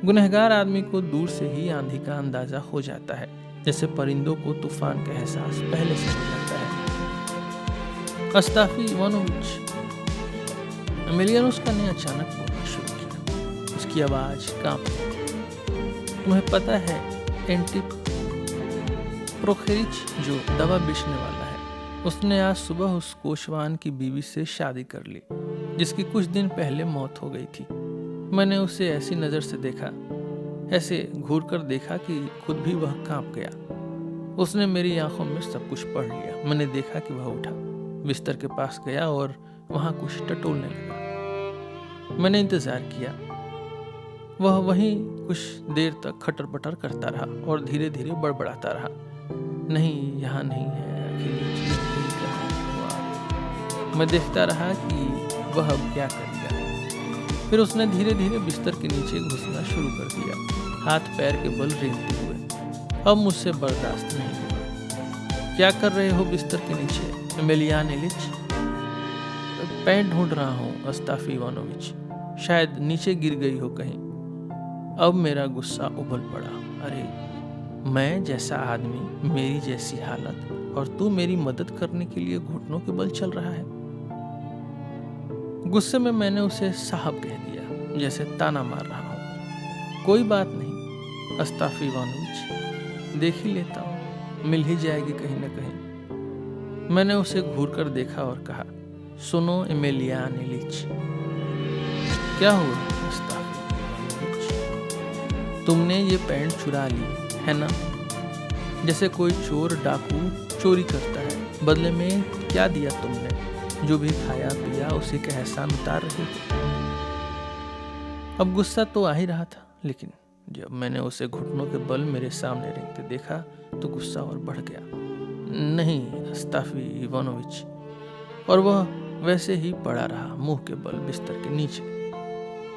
गुनहगार आदमी को दूर से ही आंधी का अंदाजा हो जाता है, जैसे परिंदों को तूफान का एहसास पहले से हो जाता है। अस्ताफी इवानोविच, एमेलियानुस्का ने अचानक बोलना शुरू किया। उसकी आवाज कांप गई। तुम्हें पता है, एंटिप प्रोखेरिच जो दवा बेचने वाला है, उसने आज सुबह उस कोशवान की बीवी से शादी कर ली जिसकी कुछ दिन पहले मौत हो गई थी। मैंने उसे ऐसी नज़र से देखा, ऐसे घूर कर देखा कि खुद भी वह कांप गया। उसने मेरी आंखों में सब कुछ पढ़ लिया। मैंने देखा कि वह उठा, बिस्तर के पास गया और वहां कुछ टटोलने लगा। मैंने इंतजार किया। वह वहीं कुछ देर तक खटर पटर करता रहा और धीरे धीरे बड़बड़ाता रहा, नहीं यहाँ नहीं है, अकेली चीज नहीं हुआ। मैं देखता रहा कि वह अब क्या करेगा। फिर उसने धीरे धीरे बिस्तर के नीचे घुसना शुरू कर दिया, हाथ पैर के बल रेंगते हुए। अब मुझसे बर्दाश्त नहीं हुआ। क्या कर रहे हो बिस्तर के नीचे, एमेलियान इलिच? पैंट ढूंढ रहा हूँ अस्ताफी इवानोविच, शायद नीचे गिर गई हो कहीं। अब मेरा गुस्सा उबल पड़ा। अरे, मैं जैसा आदमी, मेरी जैसी हालत, और तू मेरी मदद करने के लिए घुटनों के बल चल रहा है। गुस्से में मैंने उसे साहब कह दिया, जैसे ताना मार रहा हूँ। कोई बात नहीं अस्ताफी इवानोविच, देख ही लेता हूँ, मिल ही जाएगी कहीं न कहीं। मैंने उसे घूर कर देखा और कहा, सुनो एमेलियान इलिच। क्या हुआ अस्ताफी इवानोविच? तुमने ये पैंट चुरा ली है ना, जैसे कोई चोर डाकू चोरी करता है। बदले में क्या दिया तुमने? जो भी खाया पिया उसी का एहसान उतार रही थी। अब गुस्सा तो आ ही रहा था, लेकिन जब मैंने उसे घुटनों के बल मेरे सामने रेंगते देखा तो गुस्सा और बढ़ गया। नहीं अस्ताफी इवानोविच। और वह वैसे ही पड़ा रहा, मुंह के बल बिस्तर के नीचे।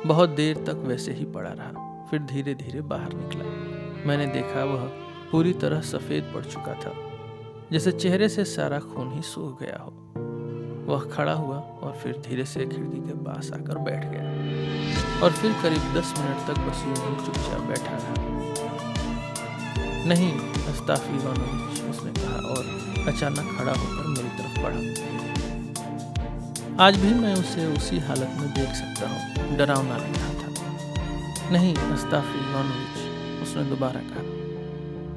बहुत देर तक वैसे ही पड़ा रहा, फिर धीरे धीरे बाहर निकला। मैंने देखा वह पूरी तरह सफेद पड़ चुका था, जैसे चेहरे से सारा खून ही सूख गया हो। वह खड़ा हुआ और फिर धीरे से खिड़की के पास आकर बैठ गया और फिर करीब 10 मिनट तक बस यूं ही चुपचाप बैठा रहा। नहीं अस्ताफी इवानोविच, उसने कहा और अचानक खड़ा होकर मेरी तरफ बढ़ा। आज भी मैं उसे उसी हालत में देख सकता हूँ, डरावना लग रहा था। नहीं अस्ताफी इवानोविच, उसने दोबारा कहा।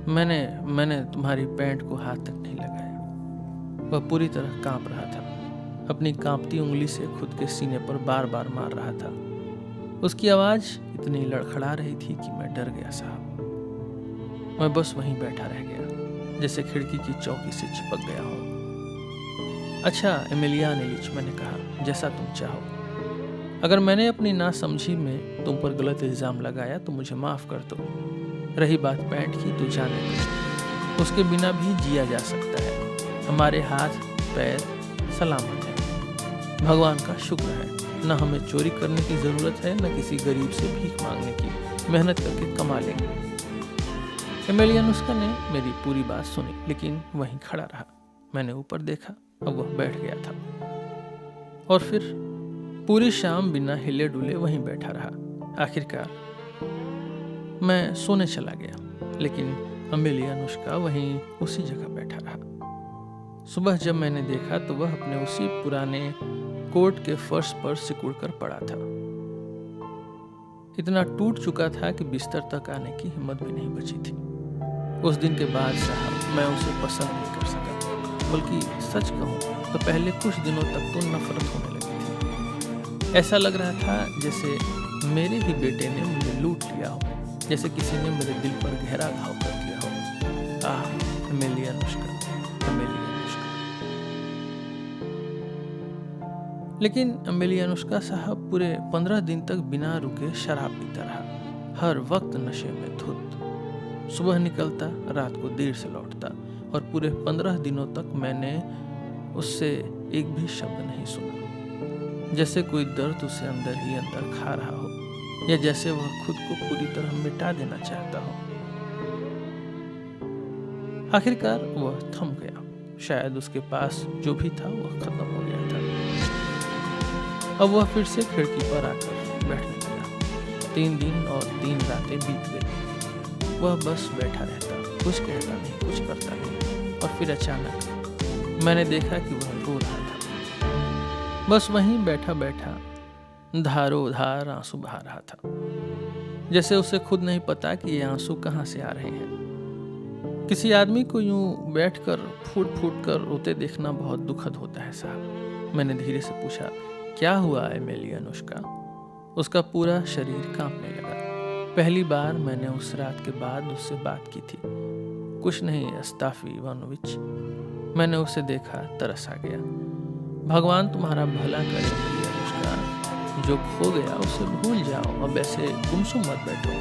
मैंने तुम्हारी पैंट को हाथ तक नहीं लगाया। वह पूरी तरह कांप रहा था, अपनी कांपती उंगली से खुद के सीने पर बार बार मार रहा था। उसकी आवाज इतनी लड़खड़ा रही थी कि मैं डर गया साहब। मैं बस वहीं बैठा रह गया, जैसे खिड़की की चौकी से चिपक गया हूँ। अच्छा एमेलियान इलिच, मैंने कहा, जैसा तुम चाहो। अगर मैंने अपनी नासमझी में तुम पर गलत इल्जाम लगाया तो मुझे माफ कर दो। रही बात पैंट की, तो जाने दो, उसके बिना भी जिया जा सकता है। हमारे हाथ पैर सलामत है, भगवान का शुक्र है। न हमें चोरी करने की जरूरत है, न किसी गरीब से भीख मांगने की। मेहनत करके कमा लेंगे। एमेलियानुस्का ने मेरी पूरी बात सुनी, लेकिन वहीं खड़ा रहा। मैंने ऊपर देखा, अब वह बैठ गया था और फिर पूरी शाम बिना हिले डुले वहीं बैठा रहा। आखिरकार मैं सोने चला गया, लेकिन एमेलियानुस्का वहीं उसी जगह बैठा रहा। सुबह जब मैंने देखा तो वह अपने उसी पुराने कोट के फर्श पर सिकुड़ कर पड़ा था। इतना टूट चुका था कि बिस्तर तक आने की हिम्मत भी नहीं बची थी। उस दिन के बाद साहब मैं उसे पसंद नहीं कर सका, बल्कि सच कहूँ तो पहले कुछ दिनों तक तो नफरत होने लगी थी। ऐसा लग रहा था जैसे मेरे ही बेटे ने मुझे लूट लिया हो, जैसे किसी ने मेरे दिल पर गहरा घाव कर दिया हो। आह एमेलियानुस्का, एमेलियानुस्का। लेकिन एमेलियानुस्का साहब पूरे 15 दिन तक बिना रुके शराब पीता रहा, हर वक्त नशे में धुत। सुबह निकलता, रात को देर से लौटता, और पूरे 15 दिनों तक मैंने उससे एक भी शब्द नहीं सुना। जैसे कोई दर्द उसे अंदर ही अंदर खा रहा हो, या जैसे वह खुद को पूरी तरह मिटा देना चाहता हो। आखिरकार वह थम गया। शायद उसके पास जो भी था वह खत्म हो गया था। अब वह फिर से खिड़की पर आकर बैठने लगा। 3 दिन और 3 रातें बीत गई। वह बस बैठा रहता, कुछ कहता नहीं, कुछ करता नहीं। और फिर अचानक मैंने देखा कि वह रो रहा था। बस वहीं बैठा बैठा धारो धार आंसू बहा रहा था, जैसे उसे खुद नहीं पता कि ये आंसू कहाँ से आ रहे हैं। किसी आदमी को यूं बैठकर फूट फूट कर रोते देखना बहुत दुखद होता है साहब। मैंने धीरे से पूछा, क्या हुआ एमिली अनुष्का? उसका पूरा शरीर कांपने लगा। पहली बार मैंने उस रात के बाद उससे बात की थी। कुछ नहीं अस्ताफी इवानोविच। मैंने उसे देखा, तरस आ गया। भगवान तुम्हारा भला करे एमिली अनुष्का। जो खो गया उसे भूल जाओ, अब ऐसे गुमसुम मत बैठो।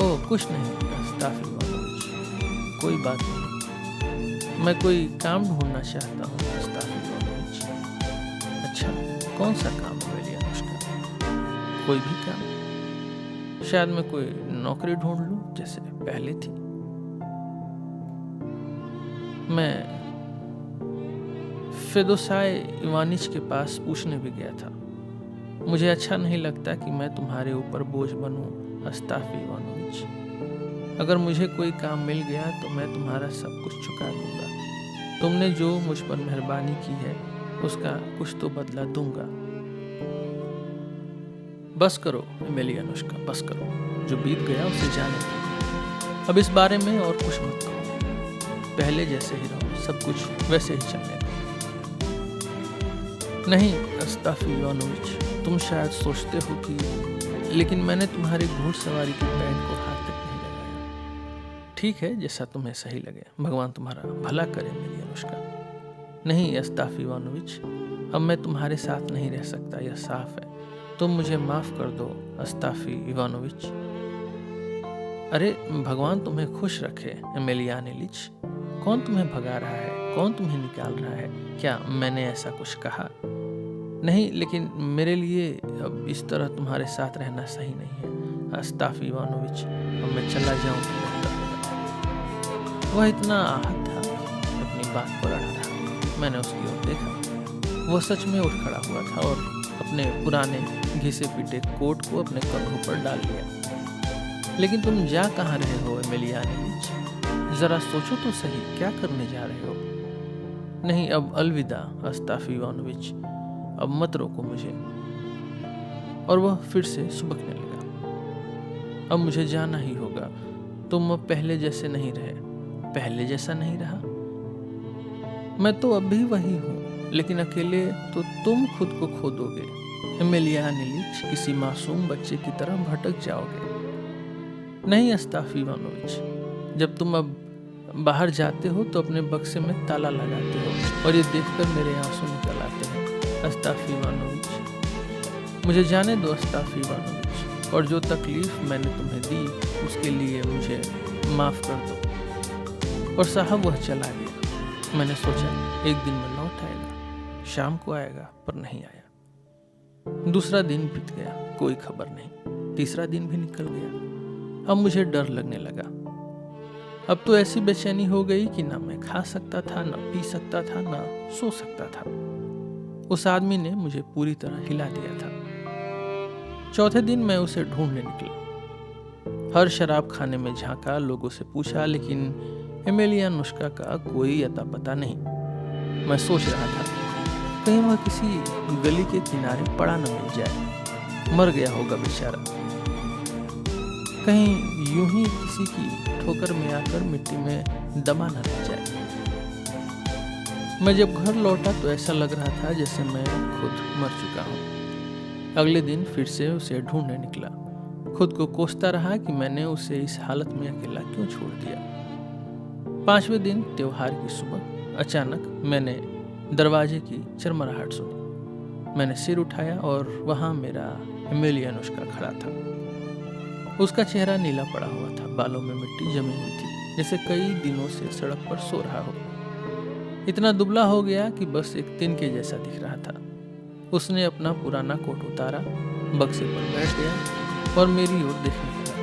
ओह कुछ नहीं अस्ताफी इवानोविच, कोई बात नहीं। मैं कोई काम ढूंढना चाहता हूँ अस्ताफी इवानोविच। अच्छा, कौन सा काम एमिली अनुष्का? कोई भी काम? शायद मैं कोई नौकरी ढूंढ लूं जैसे पहले थी। मैं फेदोसाय इवानिच के पास पूछने भी गया था। मुझे अच्छा नहीं लगता कि मैं तुम्हारे ऊपर बोझ बनूं अस्ताफी इवानोविच। अगर मुझे कोई काम मिल गया तो मैं तुम्हारा सब कुछ चुका दूंगा। तुमने जो मुझ पर मेहरबानी की है उसका कुछ तो बदला दूंगा। बस करो एमिली अनुष्का, बस करो। जो बीत गया उसे जाने दो। अब इस बारे में और कुछ मत कहो। पहले जैसे ही रहो, सब कुछ वैसे ही चलने दो। नहीं अस्ताफी इवानोविच, तुम शायद सोचते हो कि, लेकिन मैंने तुम्हारी घुड़सवारी की पैंट को हाथ तक नहीं लगाया। ठीक है, जैसा तुम्हें सही लगे। भगवान तुम्हारा भला करे मेरी अनुष्का। नहीं अस्ताफी इवानोविच, अब मैं तुम्हारे साथ नहीं रह सकता, यह साफ है। तुम मुझे माफ कर दो अस्ताफी इवानोविच। अरे भगवान तुम्हें खुश रखे एमेलियान इलिच। कौन तुम्हें भगा रहा है? कौन तुम्हें निकाल रहा है? क्या मैंने ऐसा कुछ कहा? नहीं, लेकिन मेरे लिए अब इस तरह तुम्हारे साथ रहना सही नहीं है अस्ताफी इवानोविच। अब मैं चला जाऊं तो बेहतर होगा। वह इतना आहत था, अपनी बात पर अड़ा रहा। मैंने उसकी ओर देखा। वह सच में उठ खड़ा हुआ था और अपने पुराने घिसे पीटे कोट को अपने कंधों पर डाल लिया। लेकिन तुम जा कहाँ रहे हो एमिलियान इलिच? जरा सोचो तो सही, क्या करने जा रहे हो? नहीं, अब अलविदा अस्ताफी इवानोविच, अब मत रोको मुझे। और वह फिर से सुबकने लगा। अब मुझे जाना ही होगा। तुम अब पहले जैसे नहीं रहे। पहले जैसा नहीं रहा? मैं तो अब भी वही हूँ, लेकिन अकेले तो तुम खुद को खो दोगे एमिलियान इलिच। किसी मासूम बच्चे की तरह भटक जाओगे। नहीं अस्ताफी इवानोविच, जब तुम अब बाहर जाते हो तो अपने बक्से में ताला लगाते हो और ये देखकर मेरे आंसू निकल आते हैं अस्ताफी इवानोविच। मुझे जाने दो अस्ताफी इवानोविच, और जो तकलीफ मैंने तुम्हें दी उसके लिए मुझे माफ कर दो। और साहब वह चला गया। मैंने सोचा एक दिन में लौट आएगा, शाम को आएगा, पर नहीं आया। दूसरा दिन बीत गया, कोई खबर नहीं। तीसरा दिन भी निकल गया। अब मुझे डर लगने लगा। अब तो ऐसी बेचैनी हो गई कि ना मैं खा सकता था, ना पी सकता था, ना सो सकता था। उस आदमी ने मुझे पूरी तरह हिला दिया था। चौथे दिन मैं उसे ढूंढने निकला। हर शराब खाने में झांका, लोगों से पूछा, लेकिन एमिलियान अनुष्का का कोई अता पता नहीं। मैं सोच रहा था कहीं वह किसी गली के किनारे पड़ा न मिल जाए, मर गया होगा बेचारा। कहीं यूं ही किसी की ठोकर में आकर मिट्टी में दबा न रह जाए। मैं जब घर लौटा तो ऐसा लग रहा था जैसे मैं खुद मर चुका हूँ। अगले दिन फिर से उसे ढूंढने निकला। खुद को कोसता रहा कि मैंने उसे इस हालत में अकेला क्यों छोड़ दिया। 5वें दिन त्योहार की सुबह अचानक मैंने दरवाजे की चरमराहट सुनी। मैंने सिर उठाया और वहां मेरा एमिलियान अनुष्का खड़ा था। उसका चेहरा नीला पड़ा हुआ था, बालों में मिट्टी जमी हुई थी, जैसे कई दिनों से सड़क पर सो रहा हो। इतना दुबला हो गया कि बस एक तिनके जैसा दिख रहा था। उसने अपना पुराना कोट उतारा, बक्से पर बैठ गया और मेरी ओर देखने लगा।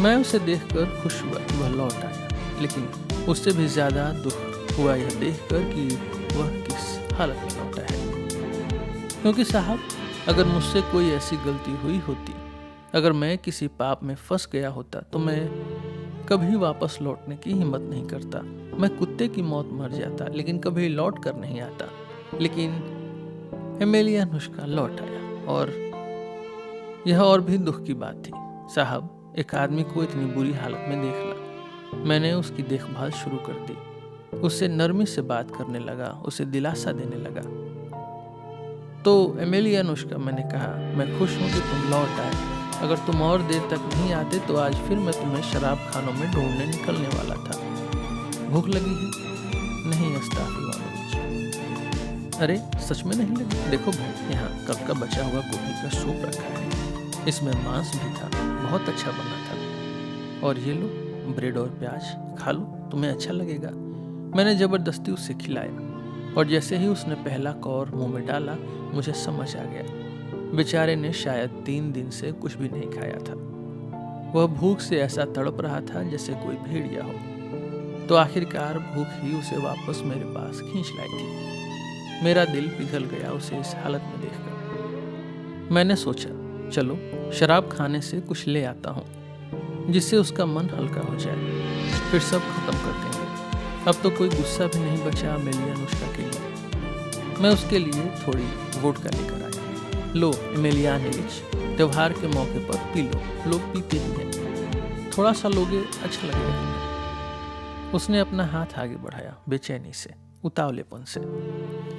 मैं उसे देखकर खुश हुआ कि वह लौट आया, लेकिन उससे भी ज्यादा दुख हुआ यह देखकर कि वह किस हालत में लौटा है। क्योंकि साहब, अगर मुझसे कोई ऐसी गलती हुई होती, अगर मैं किसी पाप में फंस गया होता, तो मैं कभी वापस लौटने की हिम्मत नहीं करता। मैं कुत्ते की मौत मर जाता, लेकिन कभी लौट कर नहीं आता। लेकिन एमेलिया अनुष्का लौट आया, और यह और भी दुख की बात थी। साहब, एक आदमी को इतनी बुरी हालत में देखना। मैंने उसकी देखभाल शुरू कर दी, उससे नरमी से बात करने लगा, उसे दिलासा देने लगा। तो एमेलिया अनुष्का, मैंने कहा, मैं खुश हूँ कि तुम लौट आए। अगर तुम और देर तक नहीं आते तो आज फिर मैं तुम्हें शराब खानों में ढूंढने निकलने वाला था। भूख लगी है? नहीं अस्ताफी वानोविच। अरे सच में नहीं लगी? देखो भाई, यहाँ कल का बचा हुआ गोभी का सूप रखा है, इसमें मांस भी था, बहुत अच्छा बना था। और ये लो ब्रेड और प्याज, खा लो, तुम्हें अच्छा लगेगा। मैंने जबरदस्ती उसे खिलाया, और जैसे ही उसने पहला कौर मुंह में डाला, मुझे समझ आ गया, बेचारे ने शायद 3 दिन से कुछ भी नहीं खाया था। वह भूख से ऐसा तड़प रहा था जैसे कोई भेड़िया हो। तो आखिरकार भूख ही उसे वापस मेरे पास खींच लाई थी। मेरा दिल पिघल गया उसे इस हालत में देखकर। मैंने सोचा, चलो शराब खाने से कुछ ले आता हूँ, जिससे उसका मन हल्का हो जाए, फिर सब खत्म कर देंगे। अब तो कोई गुस्सा भी नहीं बचा एमेलिया अनुष्का के लिए। मैं उसके लिए थोड़ी वोडका लेकर आया। लो एमेलियानोविच, त्योहार के मौके पर पी लो, लोग पीते ही हैं, थोड़ा सा लोगे अच्छा लगेगा तुम्हें। उसने अपना हाथ आगे बढ़ाया, बेचैनी से, उतावलेपन से,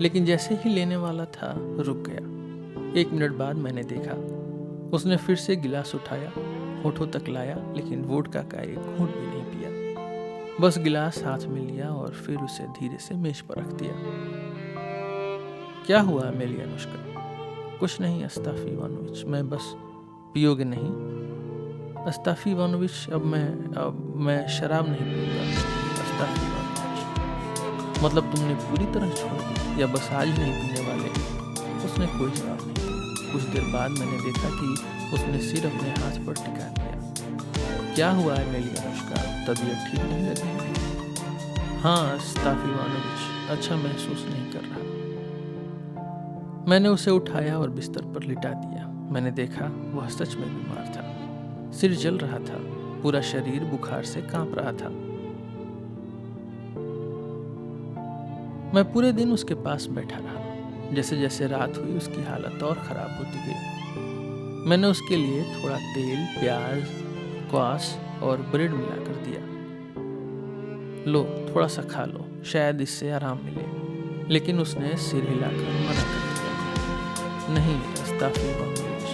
लेकिन जैसे ही लेने वाला था रुक गया। 1 मिनट बाद मैंने देखा, उसने फिर से गिलास उठाया, होठों तक लाया, लेकिन वोडका का एक घूंट भी नहीं पिया। बस गिलास हाथ में लिया और फिर उसे धीरे से मेज पर रख दिया। क्या हुआ एमेलिया अनुष्का? कुछ नहीं अस्ताफी वानोविच, मैं बस। पियोगे नहीं? अस्ताफी वानोविच, अब मैं शराब नहीं पीऊंगा। अस्ताफी वानोविच, मतलब तुमने पूरी तरह छोड़ दी या बस आज नहीं पीने वाले? उसने कोई जवाब नहीं दिया। कुछ देर बाद मैंने देखा कि उसने सिर अपने हाथ पर टिका दिया। क्या हुआ एमेलिया अनुष्का, तबीयत ठीक नहीं लग रही? हाँ अस्ताफी वानोविच, अच्छा महसूस नहीं कर रहा। मैंने उसे उठाया और बिस्तर पर लिटा दिया। मैंने देखा वह सच में बीमार था, सिर जल रहा था, पूरा शरीर बुखार से कांप रहा था। मैं पूरे दिन उसके पास बैठा रहा। जैसे जैसे रात हुई उसकी हालत और खराब होती गई। मैंने उसके लिए थोड़ा तेल, प्याज, क्वास और ब्रेड मिलाकर दिया। लो थोड़ा सा खा लो, शायद इससे आराम मिले। लेकिन उसने सिर हिलाकर मना कर दिया। नहीं अस्ताफी वानोविच,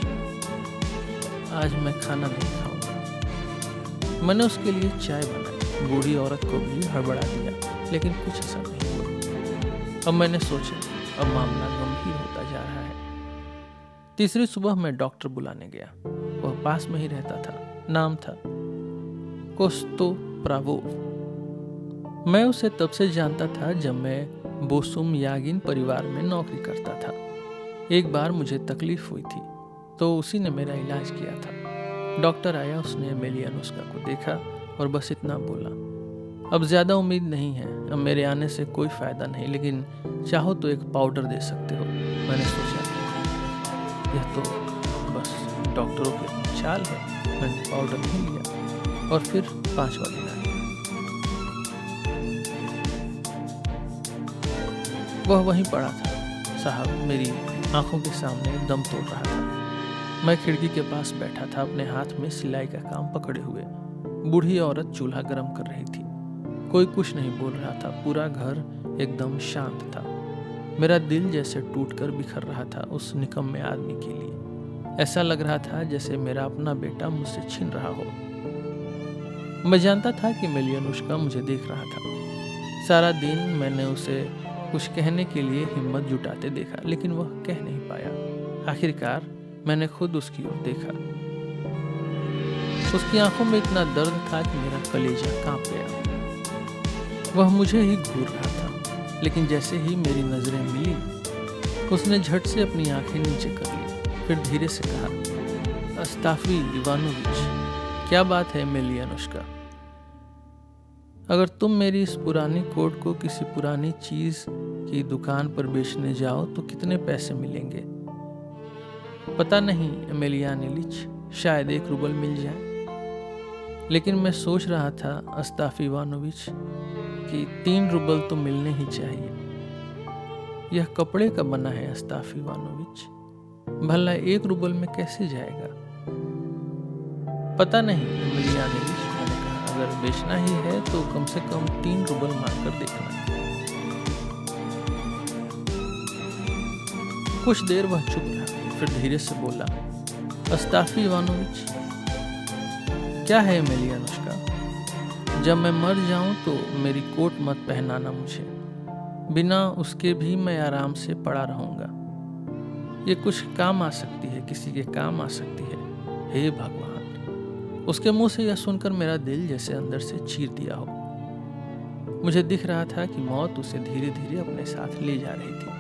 आज मैं खाना नहीं खाऊंगा। मैंने उसके लिए चाय बनाई, बूढ़ी औरत को भी हड़बड़ा दिया, लेकिन कुछ असर नहीं हुआ। अब मैंने सोचा, अब मामला गंभीर होता जा रहा है। तीसरी सुबह मैं डॉक्टर बुलाने गया। वह पास में ही रहता था। नाम था कोस्तोप्रावोव। मैं उसे तब से जानता था जब मैं बोसुम यागिन परिवार में नौकरी करता था। एक बार मुझे तकलीफ हुई थी, तो उसी ने मेरा इलाज किया था। डॉक्टर आया, उसने एमेलिया अनुष्का को देखा और बस इतना बोला, अब ज़्यादा उम्मीद नहीं है, अब मेरे आने से कोई फ़ायदा नहीं, लेकिन चाहो तो एक पाउडर दे सकते हो। मैंने सोचा यह तो बस डॉक्टरों की चाल है। मैंने पाउडर नहीं लिया और फिर 5वां दिन आ गया। वह वहीं पड़ा था। साहब, मेरी आंखों के सामने दम तोड़ रहा था। मैं खिड़की के पास बैठा था, अपने हाथ में सिलाई का काम पकड़े हुए। बूढ़ी औरत चूल्हा गर्म कर रही थी। कोई कुछ नहीं बोल रहा था। पूरा घर एकदम शांत था। मेरा दिल जैसे टूटकर बिखर रहा था उस निकम्मे आदमी के लिए। ऐसा लग रहा था जैसे मेरा अपना बेटा मुझसे छीन रहा हो। मैं जानता था कि एमेलिया अनुष्का मुझे देख रहा था। सारा दिन मैंने उसे कुछ कहने के लिए हिम्मत जुटाते देखा, लेकिन वह कह नहीं पाया। आखिरकार मैंने खुद उसकी ओर देखा। उसकी आंखों में इतना दर्द था कि मेरा कलेजा कांप गया। वह मुझे ही घूर रहा था, लेकिन जैसे ही मेरी नजरें मिली, उसने झट से अपनी आंखें नीचे कर ली। फिर धीरे से कहा, अस्ताफी इवानोविच, क्या बात है एमेलिया अनुष्का? अगर तुम मेरी इस पुरानी कोट को किसी पुरानी चीज की दुकान पर बेचने जाओ तो कितने पैसे मिलेंगे? पता नहीं एमेलियान इलिच, शायद 1 रूबल मिल जाए। लेकिन मैं सोच रहा था अस्ताफ इवानोविच कि 3 रूबल तो मिलने ही चाहिए। यह कपड़े का बना है अस्ताफ इवानोविच, भला 1 रूबल में कैसे जाएगा? पता नहीं एमेलियान इलिच, मैंने कहा, अगर बेचना ही है तो कम से कम 3 रूबल मांगकर देखना। कुछ देर वह चुप रहा, फिर धीरे से बोला, अस्ताफी इवानोविच, क्या है एमेलियानुष्का, जब मैं मर जाऊं तो मेरी कोट मत पहनाना मुझे, बिना उसके भी मैं आराम से पड़ा रहूंगा। ये कुछ काम आ सकती है, किसी के काम आ सकती है। हे भगवान! उसके मुंह से यह सुनकर मेरा दिल जैसे अंदर से चीर दिया हो। मुझे दिख रहा था कि मौत उसे धीरे धीरे अपने साथ ले जा रही थी।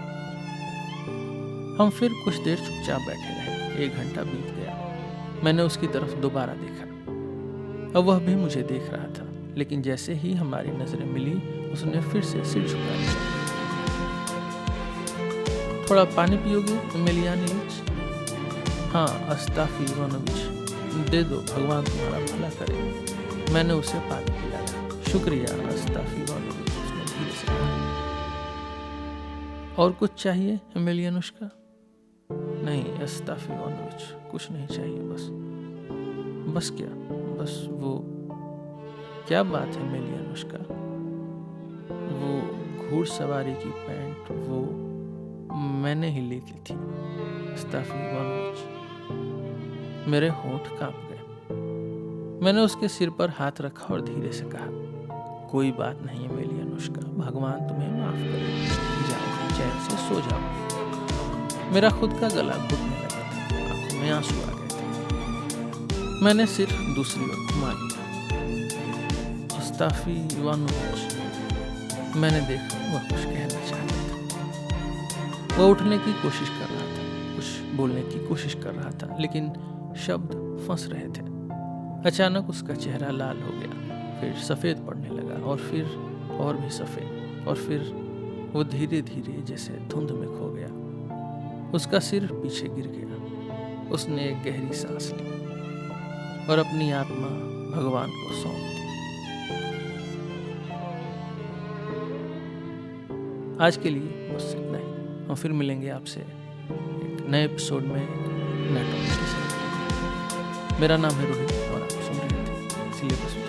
हम फिर कुछ देर चुपचाप बैठे रहे। 1 घंटा बीत गया। मैंने उसकी तरफ दोबारा देखा। अब वह भी मुझे देख रहा था, लेकिन जैसे ही हमारी नजरें मिली उसने फिर से सिर झुका लिया। थोड़ा पानी पियोगे एमेलियान इलिच? हाँ अस्ताफी इवानोविच, दे दो, भगवान तुम्हारा भला करे। मैंने उसे पानी पिलाया। शुक्रिया अस्ताफी इवानोविच, उसने धीरे से कहा। और कुछ चाहिए एमेलियानुष्का? नहीं अस्ताफी इवानोविच, कुछ नहीं चाहिए, बस क्या? बस वो क्या बात है एमेलियानुष्का? वो घुड़सवारी की पैंट, वो मैंने ही ली थी अस्ताफी इवानोविच। मेरे होंठ कांप गए। मैंने उसके सिर पर हाथ रखा और धीरे से कहा, कोई बात नहीं एमेलियानुष्का, भगवान तुम्हें माफ करे। जाओ, चैन से सो जाओ। मेरा खुद का गला घुटने लगा था, आंखों में आंसू आ गए थे। मैंने सिर दूसरी ओर घुमा लिया। अस्ताफी इवानोविच, मैंने देखा वह कुछ कहना चाहता था। वह उठने की कोशिश कर रहा था, कुछ बोलने की कोशिश कर रहा था, लेकिन शब्द फंस रहे थे। अचानक उसका चेहरा लाल हो गया, फिर सफेद पड़ने लगा, और फिर और भी सफेद, और फिर वो धीरे धीरे जैसे धुंध में खो गया। उसका सिर पीछे गिर गया। उसने एक गहरी सांस ली और अपनी आत्मा भगवान को सौंप दी। आज के लिए बस इतना ही। हम फिर मिलेंगे आपसे एक नए एपिसोड में, नए टॉपिक के साथ। मेरा नाम है रोहित और आप सुन रहे थे सिलेबस।